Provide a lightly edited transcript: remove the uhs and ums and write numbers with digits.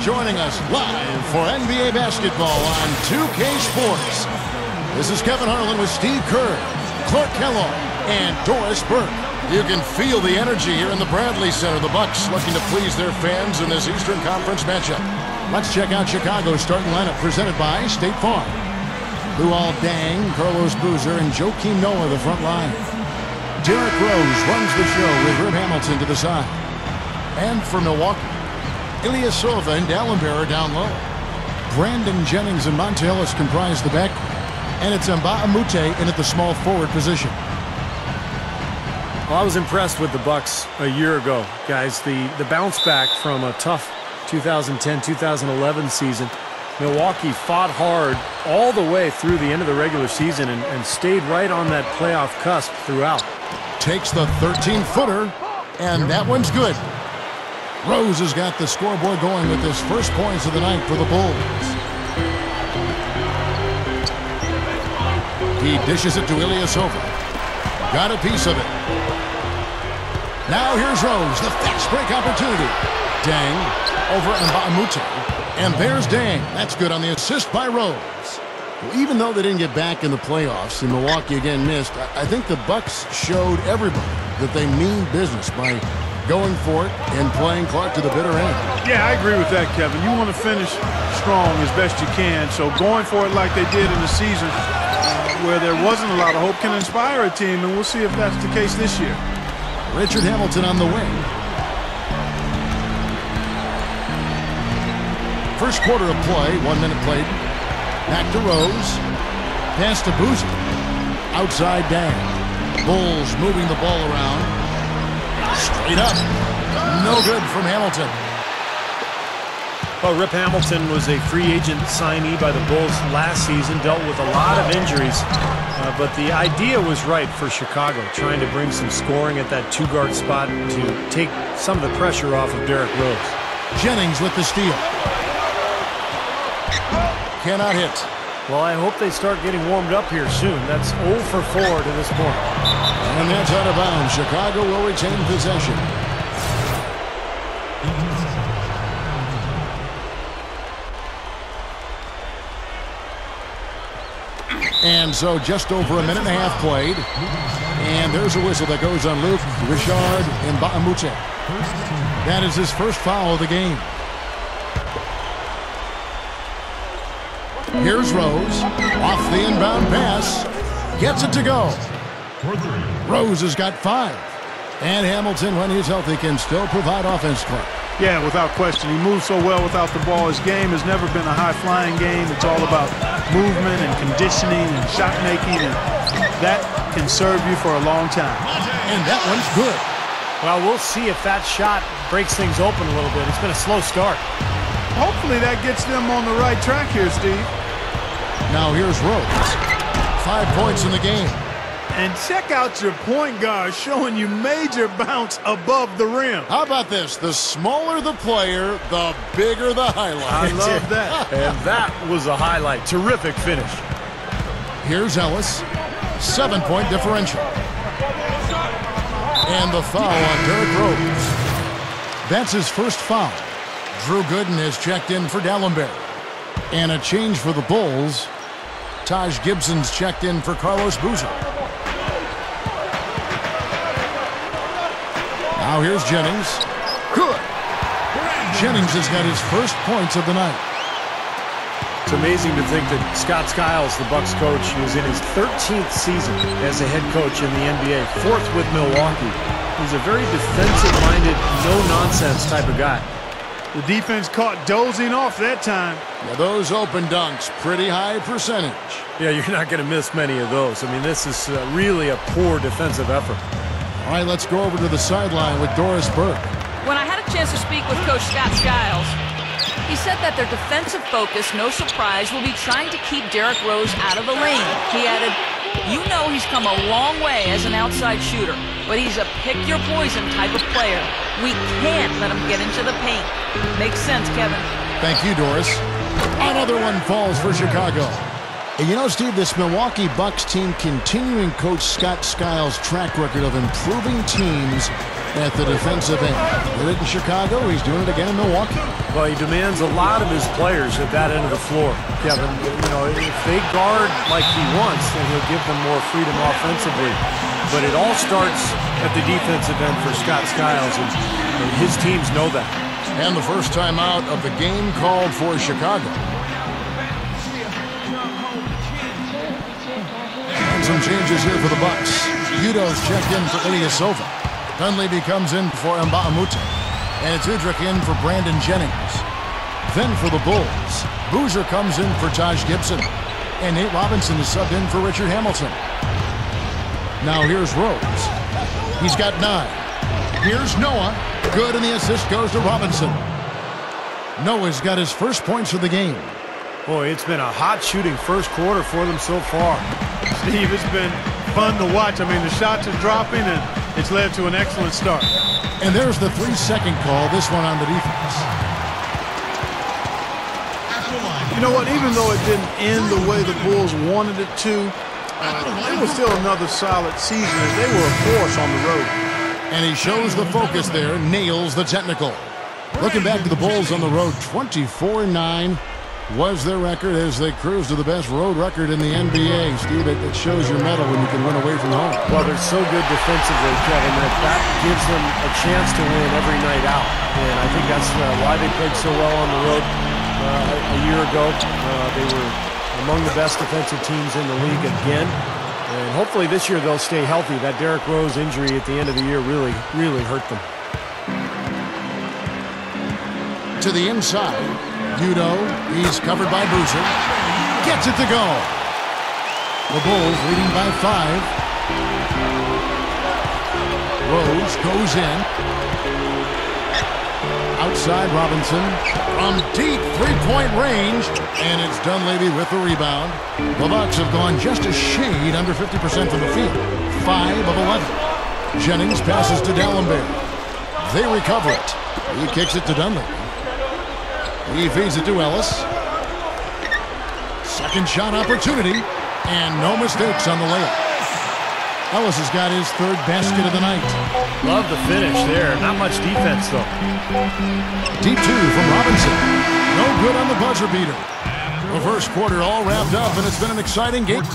Joining us live for NBA basketball on 2K Sports. This is Kevin Harlan with Steve Kerr, Clark Kellogg, and Doris Burke. You can feel the energy here in the Bradley Center. The Bucks looking to please their fans in this Eastern Conference matchup. Let's check out Chicago's starting lineup presented by State Farm. Luol Deng, Carlos Boozer, and Joakim Noah the front line. Derrick Rose runs the show with Rip Hamilton to the side. And for Milwaukee, Ilyasova and Dallenberg down low. Brandon Jennings and Monte Ellis comprise the backcourt. And it's Mbah a Moute in at the small forward position. Well, I was impressed with the Bucks a year ago, guys. The bounce back from a tough 2010-2011 season. Milwaukee fought hard all the way through the end of the regular season and stayed right on that playoff cusp throughout. Takes the 13-footer, and that one's good. Rose has got the scoreboard going with his first points of the night for the Bulls. He dishes it to Ilyasova. Got a piece of it. Now here's Rose, the fast break opportunity. Deng over Mbah a Moute. And there's Deng. That's good on the assist by Rose. Well, even though they didn't get back in the playoffs and Milwaukee again missed, I think the Bucks showed everybody that they mean business by going for it and playing Clark to the bitter end. Yeah, I agree with that, Kevin. You want to finish strong as best you can, so going for it like they did in the season where there wasn't a lot of hope can inspire a team, and we'll see if that's the case this year. Richard Hamilton on the wing. First quarter of play, 1 minute played. Back to Rose. Pass to Boozer. Outside Deng. Bulls moving the ball around. Straight up. No good from Hamilton. Well, Rip Hamilton was a free agent signee by the Bulls last season, dealt with a lot of injuries. But the idea was right for Chicago, trying to bring some scoring at that two-guard spot to take some of the pressure off of Derrick Rose. Jennings with the steal. Cannot hit. Well, I hope they start getting warmed up here soon. That's 0 for 4 to this point. And that's out of bounds. Chicago will retain possession. And so just over a minute and a half played. And there's a whistle that goes on Luke Richard Mbah a Moute. That is his first foul of the game. Here's Rose. Off the inbound pass. Gets it to go. Rose has got 5. And Hamilton, when he's healthy, can still provide offense, Clark. Yeah, without question. He moves so well without the ball. His game has never been a high-flying game. It's all about movement and conditioning and shot making, and that can serve you for a long time. And that one's good. Well, we'll see if that shot breaks things open a little bit. It's been a slow start. Hopefully that gets them on the right track here, Steve. Now here's Rose. 5 points in the game. And check out your point guard showing you major bounce above the rim. How about this? The smaller the player, the bigger the highlight. I love that. And that was a highlight. Terrific finish. Here's Ellis. 7-point differential. And the foul on Derrick Rose. That's his first foul. Drew Gooden has checked in for Dallenberg. And a change for the Bulls. Taj Gibson's checked in for Carlos Boozer. Now here's Jennings. Good. Jennings has got his first points of the night. It's amazing to think that Scott Skiles, the Bucks coach, was in his 13th season as a head coach in the NBA, 4th with Milwaukee. He's a very defensive-minded, no-nonsense type of guy. The defense caught dozing off that time. Yeah, those open dunks, pretty high percentage. Yeah, you're not going to miss many of those. I mean, this is really a poor defensive effort. All right, let's go over to the sideline with Doris Burke. When I had a chance to speak with Coach Scott Skiles, he said that their defensive focus, no surprise, will be trying to keep Derrick Rose out of the lane. He added, you know he's come a long way as an outside shooter, but he's a pick-your-poison type of player. We can't let him get into the paint. Makes sense, Kevin. Thank you, Doris. Another one falls for Chicago. And you know, Steve, this Milwaukee Bucks team continuing Coach Scott Skiles' track record of improving teams at the defensive end. Did it in Chicago. He's doing it again in Milwaukee. Well, he demands a lot of his players at that end of the floor, Kevin. You know, if they guard like he wants, then he'll give them more freedom offensively. But it all starts at the defensive end for Scott Skiles, and his teams know that. And the first time out of the game called for Chicago. And some changes here for the Bucks. Udo's checked in for Ilyasova. Dunleavy comes in for Mbamute. And it's Udrich in for Brandon Jennings. Then for the Bulls, Boozer comes in for Taj Gibson. And Nate Robinson is subbed in for Richard Hamilton. Now here's Rose. He's got 9. Here's Noah. Good, and the assist goes to Robinson. Noah's got his first points of the game. Boy, it's been a hot shooting first quarter for them so far. Steve, it's been fun to watch. I mean, the shots are dropping, and it's led to an excellent start. And there's the 3-second call, this one on the defense. You know what? Even though it didn't end the way the Bulls wanted it to, it was still another solid season as they were a force on the road. And he shows the focus there, nails the technical. Looking back to the Bulls on the road, 24-9 was their record as they cruise to the best road record in the NBA. Steve, it shows your mettle when you can win away from home. Well, they're so good defensively, Kevin, that gives them a chance to win every night out. And I think that's why they played so well on the road a year ago. They were among the best defensive teams in the league again. And hopefully this year they'll stay healthy. That Derrick Rose injury at the end of the year really hurt them. To the inside, Udo, he's covered by Boozer. Gets it to go. The Bulls leading by 5. Rose goes in. Outside Robinson from deep three-point range, and it's Dunleavy with the rebound. The Bucks have gone just a shade under 50% from the field. 5 of 11. Jennings passes to Dallenberg. They recover it. He kicks it to Dunleavy. He feeds it to Ellis. Second shot opportunity, and no mistakes on the layup. Ellis has got his 3rd basket of the night. Love the finish there. Not much defense, though. Deep 2 from Robinson. No good on the buzzer beater. The first quarter all wrapped up, and it's been an exciting game.